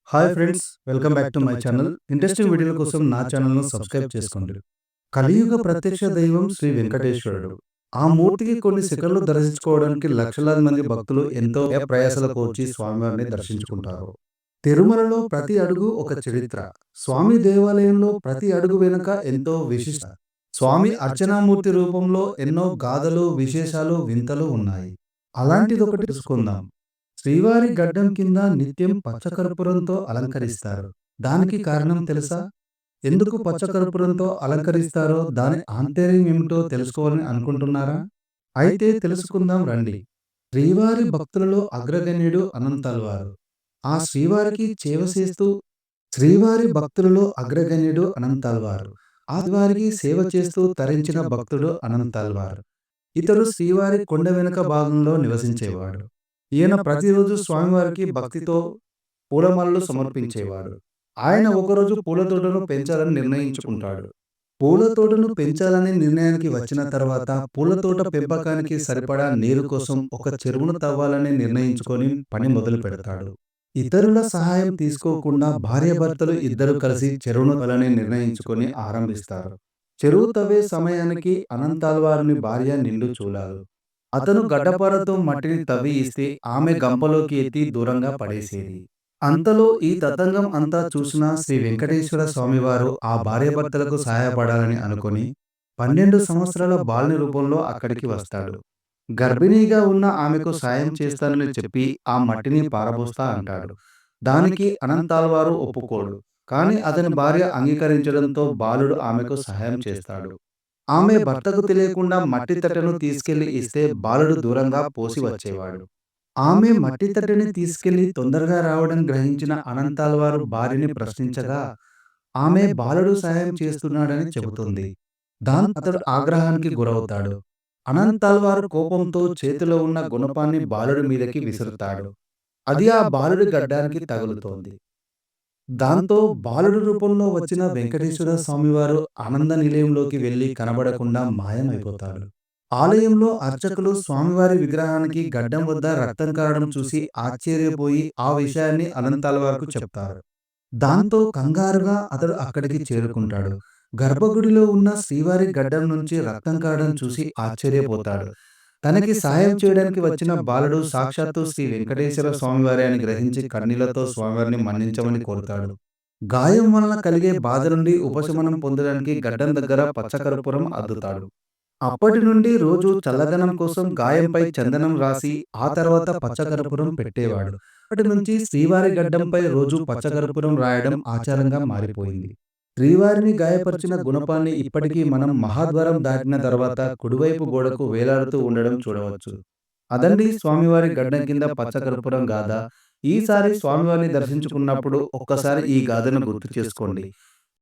Hi friends, welcome back to my channel. Interesting వీడియోల కోసం నా ఛానల్ను సబ్స్క్రైబ్ చేసుకోండి. కలియుగ ప్రత్యక్ష దైవం శ్రీ వెంకటేశ్వరుడు. ఆ మూర్తికి కొన్ని సెకన్లు దర్శించుకోవడానికి లక్షలాది మంది భక్తులు ఎంతో ప్రయాసలకు వచ్చి స్వామివారిని దర్శించుకుంటారు. తిరుమలలో ప్రతి అడుగు ఒక చరిత్ర. స్వామి దేవాలయంలో ప్రతి అడుగు వెనుక ఎంతో విశిష్ట. స్వామి అర్చనామూర్తి రూపంలో ఎన్నో గాథలు, విశేషాలు, వింతలు ఉన్నాయి. అలాంటిదొకటి తెలుసుకుందాం. శ్రీవారి గడ్డం కింద నిత్యం పచ్చకర్పూరంతో అలంకరిస్తారు. దానికి కారణం తెలుసా? ఎందుకు పచ్చకర్పూరంతో అలంకరిస్తారో, దాని ఆంతర్యం ఏమిటో తెలుసుకోవాలని అనుకుంటున్నారా? అయితే తెలుసుకుందాం రండి. శ్రీవారి భక్తులలో అగ్రగణ్యుడు అనంతాళ్వారు. ఆ శ్రీవారికి సేవ చేస్తూ శ్రీవారి భక్తులలో అగ్రగణ్యుడు అనంతాళ్వారు. ఆ వారికి సేవ చేస్తూ తరించిన భక్తుడు అనంతాళ్వారు. ఇతడు శ్రీవారి కొండ వెనుక భాగంలో నివసించేవాడు. ఈయన ప్రతిరోజు స్వామివారికి భక్తితో పూలమాలలు సమర్పించేవాడు. ఆయన ఒకరోజు పూల తోటను పెంచాలని నిర్ణయించుకుంటాడు. పూల తోటను పెంచాలనే నిర్ణయానికి వచ్చిన తర్వాత పూల తోట పెంపకానికి సరిపడా నీరు కోసం ఒక చెరువును తవ్వాలని నిర్ణయించుకొని పని మొదలు పెడతాడు. ఇతరుల సహాయం తీసుకోకుండా భార్యాభర్తలు ఇద్దరు కలిసి చెరువును తవ్వాలని నిర్ణయించుకొని ఆరంభిస్తారు. చెరువు తవ్వే సమయానికి అనంతాళ్వారుని భార్య నిండు చూలాలు. అతను గడ్డపారతో మట్టిని తవ్వి ఇస్తే ఆమె గంపలోకి ఎత్తి దూరంగా పడేసేది. అంతలో ఈ తతంగం అంతా చూసిన శ్రీ వెంకటేశ్వర స్వామివారు ఆ భార్యాభర్తలకు సహాయపడాలని అనుకుని 12 సంవత్సరాల బాలుని రూపంలో అక్కడికి వస్తాడు. గర్భిణీగా ఉన్న ఆమెకు సాయం చేస్తానని చెప్పి ఆ మట్టిని పారబోస్తా అంటాడు. దానికి అనంతాళ్వారు ఒప్పుకోడు. కానీ అతని భార్య అంగీకరించడంతో బాలుడు ఆమెకు సహాయం చేస్తాడు. ఆమె భర్తకు తెలియకుండా మట్టి తట్టెను తీసుకెళ్లి ఇస్తే బాలుడు దూరంగా పోసి వచ్చేవాడు. ఆమె మట్టి తట్టెని తీసుకెళ్లి తొందరగా రావడం గ్రహించిన అనంతాళ్వారు భార్యని ప్రశ్నించగా ఆమె బాలుడు సాయం చేస్తున్నాడని చెబుతుంది. దాంతో అతడు ఆగ్రహానికి గురవుతాడు. అనంతాళ్వారు కోపంతో చేతిలో ఉన్న గుణపాన్ని బాలుడి మీదకి విసురుతాడు. అది ఆ బాలుడి గడ్డానికి తగులుతోంది. దాంతో బాలుడి రూపంలో వచ్చిన వెంకటేశ్వర స్వామివారు ఆనంద నిలయంలోకి వెళ్లి కనబడకుండా మాయమైపోతాడు. ఆలయంలో అర్చకులు స్వామివారి విగ్రహానికి గడ్డం వద్ద రక్తం కారడం చూసి ఆశ్చర్యపోయి ఆ విషయాన్ని అనంతాళ్వారుకు చెప్తారు. దాంతో కంగారుగా అతడు అక్కడికి చేరుకుంటాడు. గర్భగుడిలో ఉన్న శ్రీవారి గడ్డం నుంచి రక్తం కారడం చూసి ఆశ్చర్యపోతాడు. తనకి సాయం చేయడానికి వచ్చిన బాలుడు సాక్షాత్తు శ్రీ వెంకటేశ్వర స్వామివారి అని గ్రహించి కన్నీళ్లతో స్వామివారిని మన్నించమని కోరుతాడు. గాయం వలన కలిగే బాధ నుండి ఉపశమనం పొందడానికి గడ్డం దగ్గర పచ్చకర్పూరం అద్దుతాడు. అప్పటి నుండి రోజు చల్లదనం కోసం గాయంపై చందనం రాసి ఆ తర్వాత పచ్చకర్పూరం పెట్టేవాడు. అప్పటి నుంచి శ్రీవారి గడ్డంపై రోజు పచ్చకర్పూరం రాయడం ఆచారంగా మారిపోయింది. శ్రీవారిని గాయపరిచిన గుణపాన్ని ఇప్పటికీ మనం మహాద్వారం దాటిన తర్వాత కుడివైపు గోడకు వేలాడుతూ ఉండడం చూడవచ్చు. అదండి స్వామివారి గడ్డం కింద పచ్చకర్పూరం గాథ. ఈసారి స్వామివారిని దర్శించుకున్నప్పుడు ఒక్కసారి ఈ గాథను గుర్తు చేసుకోండి.